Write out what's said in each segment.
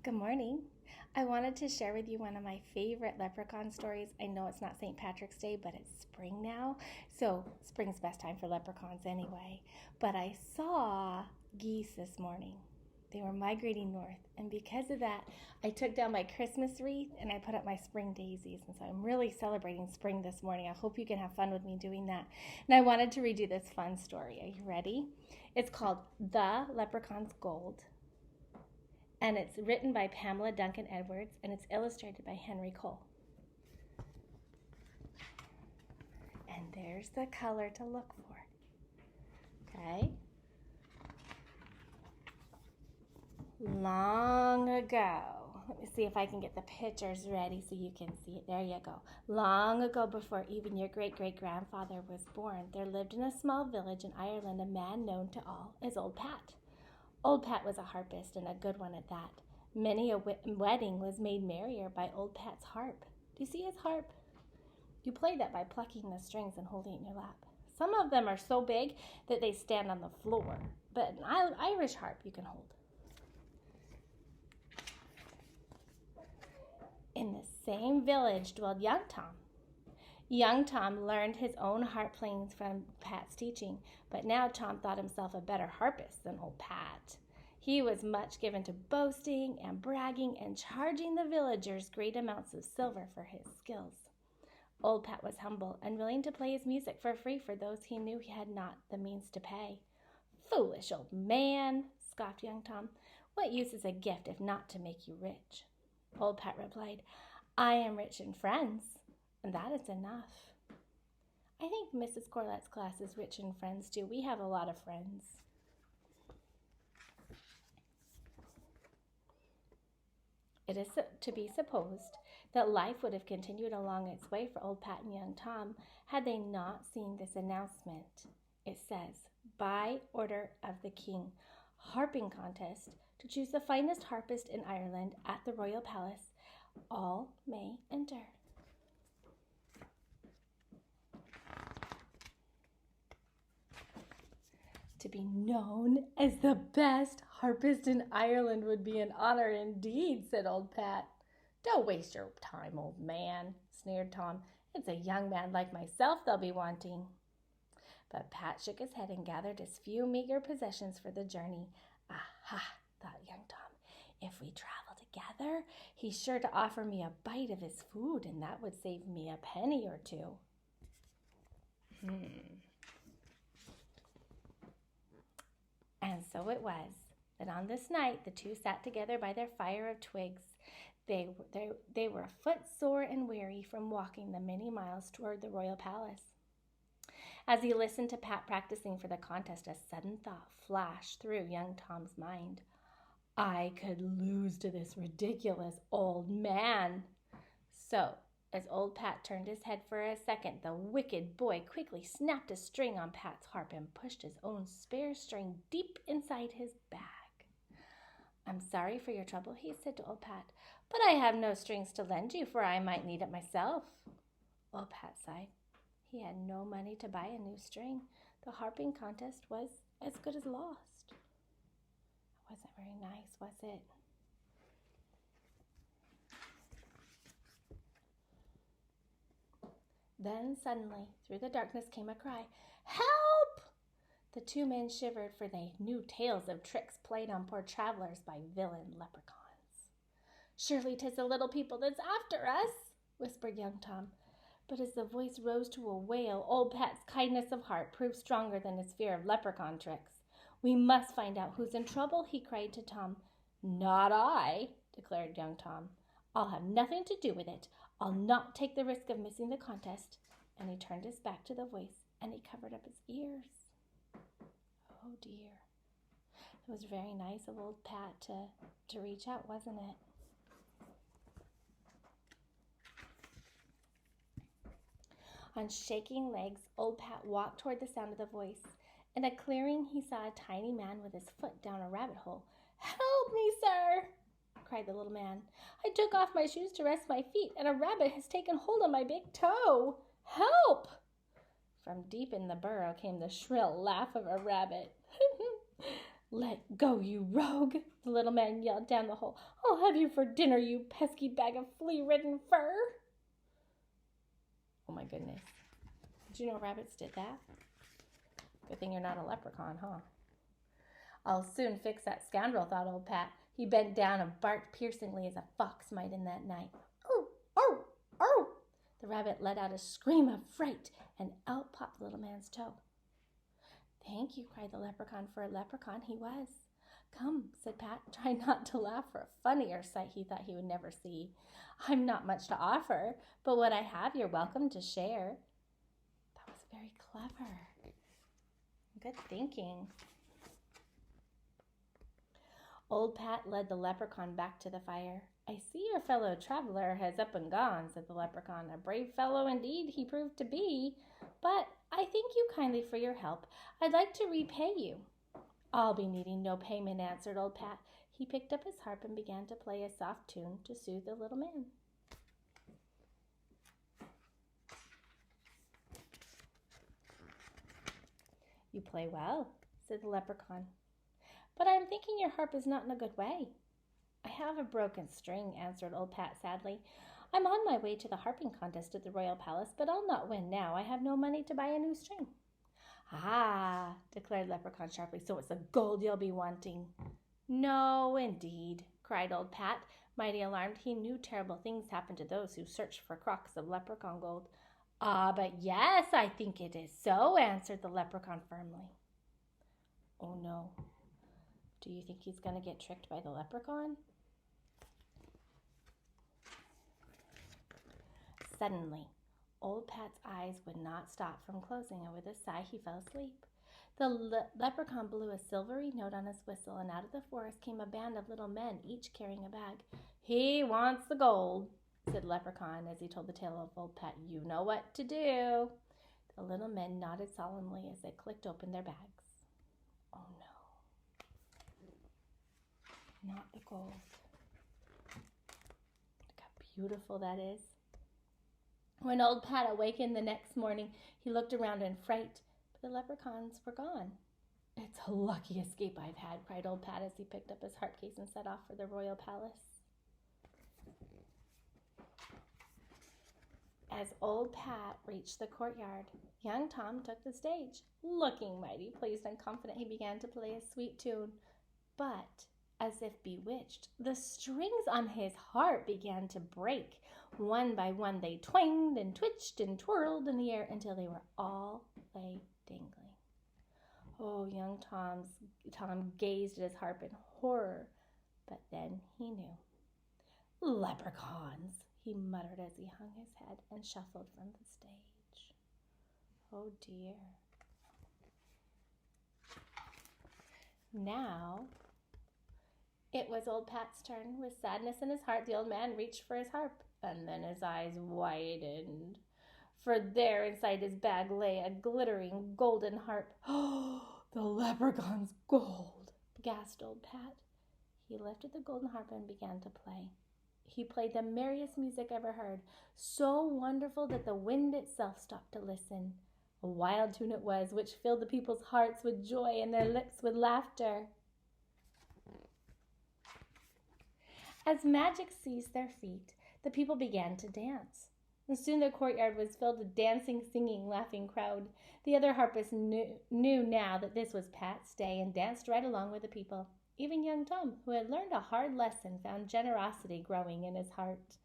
Good morning. I wanted to share with you one of my favorite leprechaun stories. I know it's not St. Patrick's Day, but it's spring now. So, spring's best time for leprechauns anyway. But I saw geese this morning. They were migrating north. And because of that, I took down my Christmas wreath and I put up my spring daisies. And so I'm really celebrating spring this morning. I hope you can have fun with me doing that. And I wanted to read you this fun story. Are you ready? It's called The Leprechaun's Gold. And it's written by Pamela, Duncan Edwards, and it's illustrated by Henry Cole. And there's the color to look for. Okay? Long ago, let me see if I can get the pictures ready so you can see it. There you go. Long ago, before even your great-great-grandfather was born, there lived in a small village in Ireland a man known to all as Old Pat. Old Pat was a harpist, and a good one at that. Many a wedding was made merrier by Old Pat's harp. Do you see his harp? You play that by plucking the strings and holding it in your lap. Some of them are so big that they stand on the floor, but an Irish harp you can hold. In the same village dwelled young Tom. Young Tom learned his own harp playing from Pat's teaching, but now Tom thought himself a better harpist than old Pat. He was much given to boasting and bragging and charging the villagers great amounts of silver for his skills. Old Pat was humble and willing to play his music for free for those he knew he had not the means to pay. "Foolish old man," scoffed young Tom. "What use is a gift if not to make you rich?" Old Pat replied, "I am rich in friends, and that is enough." I think Mrs. Corlett's class is rich in friends too. We have a lot of friends. It is to be supposed that life would have continued along its way for old Pat and young Tom had they not seen this announcement. It says, "By order of the king, harping contest to choose the finest harpist in Ireland at the royal palace. All may enter." To be known as the best harpist in Ireland would be an honor indeed, said old Pat. "Don't waste your time, old man," sneered Tom. "It's a young man like myself they'll be wanting." But Pat shook his head and gathered his few meager possessions for the journey. "Aha," thought young Tom. "If we travel together, he's sure to offer me a bite of his food, and that would save me a penny or two." And so it was that on this night the two sat together by their fire of twigs. They were footsore and weary from walking the many miles toward the royal palace. As he listened to Pat practicing for the contest, a sudden thought flashed through young Tom's mind. "I could lose to this ridiculous old man." So, as old Pat turned his head for a second, the wicked boy quickly snapped a string on Pat's harp and pushed his own spare string deep inside his bag. "I'm sorry for your trouble," he said to old Pat, "but I have no strings to lend you, for I might need it myself." Old Pat sighed. He had no money to buy a new string. The harping contest was as good as lost. It wasn't very nice, was it? Then suddenly, through the darkness came a cry, "Help!" The two men shivered, for they knew tales of tricks played on poor travelers by villain leprechauns. "Surely 'tis the little people that's after us," whispered young Tom. But as the voice rose to a wail, old Pat's kindness of heart proved stronger than his fear of leprechaun tricks. "We must find out who's in trouble," he cried to Tom. "Not I," declared young Tom. "I'll have nothing to do with it. I'll not take the risk of missing the contest." And he turned his back to the voice, and he covered up his ears. Oh dear. It was very nice of old Pat to reach out, wasn't it? On shaking legs, old Pat walked toward the sound of the voice. In a clearing, he saw a tiny man with his foot down a rabbit hole. "Help me, sir!" cried the little man. "I took off my shoes to rest my feet, and a rabbit has taken hold of my big toe. Help!" From deep in the burrow came the shrill laugh of a rabbit. "Let go, you rogue!" the little man yelled down the hole. "I'll have you for dinner, you pesky bag of flea-ridden fur!" Oh my goodness. Did you know rabbits did that? Good thing you're not a leprechaun, huh? "I'll soon fix that scoundrel," thought old Pat. He bent down and barked piercingly as a fox might in that night. "Oh, oh, oh!" The rabbit let out a scream of fright, and out popped the little man's toe. "Thank you," cried the leprechaun. "For a leprechaun he was." "Come," said Pat, trying not to laugh for a funnier sight he thought he would never see. "I'm not much to offer, but what I have you're welcome to share." That was very clever. Good thinking. Old Pat led the leprechaun back to the fire. "I see your fellow traveler has up and gone," said the leprechaun. "A brave fellow indeed he proved to be, but I thank you kindly for your help. I'd like to repay you." "I'll be needing no payment," answered old Pat. He picked up his harp and began to play a soft tune to soothe the little man. "You play well," said the leprechaun. "But I'm thinking your harp is not in a good way." "I have a broken string," answered old Pat sadly. "I'm on my way to the harping contest at the royal palace, but I'll not win now. I have no money to buy a new string." "Ah," declared Leprechaun sharply, "so it's the gold you'll be wanting." "No, indeed," cried old Pat, mighty alarmed. He knew terrible things happened to those who searched for crocks of leprechaun gold. "Ah, but yes, I think it is so," answered the leprechaun firmly. Oh no. Do you think he's going to get tricked by the leprechaun? Suddenly, old Pat's eyes would not stop from closing, and with a sigh he fell asleep. The leprechaun blew a silvery note on his whistle, and out of the forest came a band of little men, each carrying a bag. "He wants the gold," said Leprechaun as he told the tale of old Pat. "You know what to do." The little men nodded solemnly as they clicked open their bags. Oh no, not the gold. Look how beautiful that is. When old Pat awakened the next morning, he looked around in fright, but the leprechauns were gone. "It's a lucky escape I've had," cried old Pat as he picked up his harp case and set off for the royal palace. As old Pat reached the courtyard, young Tom took the stage. Looking mighty pleased and confident, he began to play a sweet tune. But, as if bewitched, the strings on his harp began to break. One by one they twanged and twitched and twirled in the air until they were all lay dangling. Oh, young Tom gazed at his harp in horror, but then he knew. "Leprechauns," he muttered as he hung his head and shuffled from the stage. Oh dear. Now it was old Pat's turn. With sadness in his heart, the old man reached for his harp, and then his eyes widened. For there inside his bag lay a glittering golden harp. "Oh, the leprechaun's gold!" gasped old Pat. He lifted the golden harp and began to play. He played the merriest music ever heard, so wonderful that the wind itself stopped to listen. A wild tune it was, which filled the people's hearts with joy and their lips with laughter. As magic seized their feet, the people began to dance. And soon the courtyard was filled with dancing, singing, laughing crowd. The other harpists knew now that this was Pat's day and danced right along with the people. Even young Tom, who had learned a hard lesson, found generosity growing in his heart.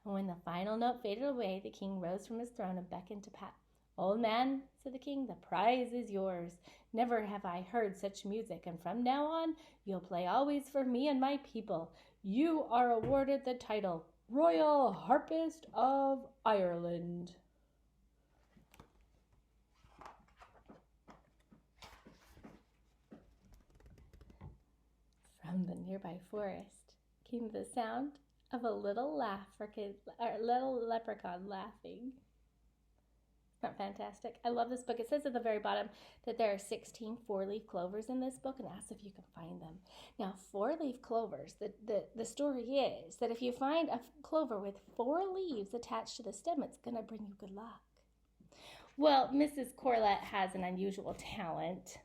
And when the final note faded away, the king rose from his throne and beckoned to Pat. "Old man," said the king, "the prize is yours. Never have I heard such music, and from now on you'll play always for me and my people. You are awarded the title Royal Harpist of Ireland." From the nearby forest came the sound of a little leprechaun laughing. Isn't that fantastic? I love this book. It says at the very bottom that there are 16 four-leaf clovers in this book, and asks if you can find them. Now, four-leaf clovers, the story is that if you find a clover with 4 leaves attached to the stem, it's going to bring you good luck. Well, Mrs. Corlett has an unusual talent,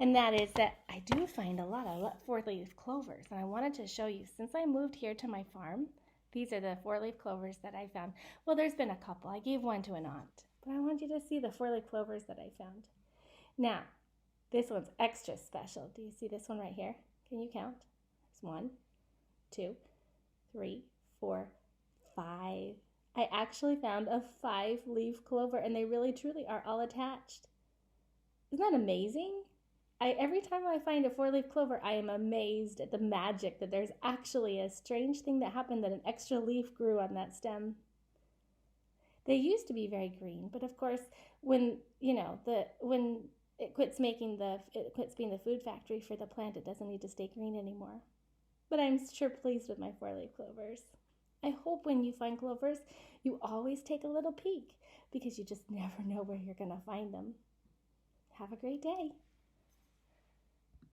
And that is that I do find a lot of four-leaf clovers. And I wanted to show you, since I moved here to my farm, these are the four-leaf clovers that I found. Well, there's been a couple. I gave one to an aunt. But I want you to see the four-leaf clovers that I found. Now, this one's extra special. Do you see this one right here? Can you count? It's 1, 2, 3, 4, 5. I actually found a 5-leaf clover, and they really truly are all attached. Isn't that amazing? Every time I find a 4-leaf clover, I am amazed at the magic that there's actually a strange thing that happened, that an extra leaf grew on that stem. They used to be very green, but of course, when it quits being the food factory for the plant, it doesn't need to stay green anymore. But I'm sure pleased with my 4-leaf clovers. I hope when you find clovers, you always take a little peek, because you just never know where you're going to find them. Have a great day.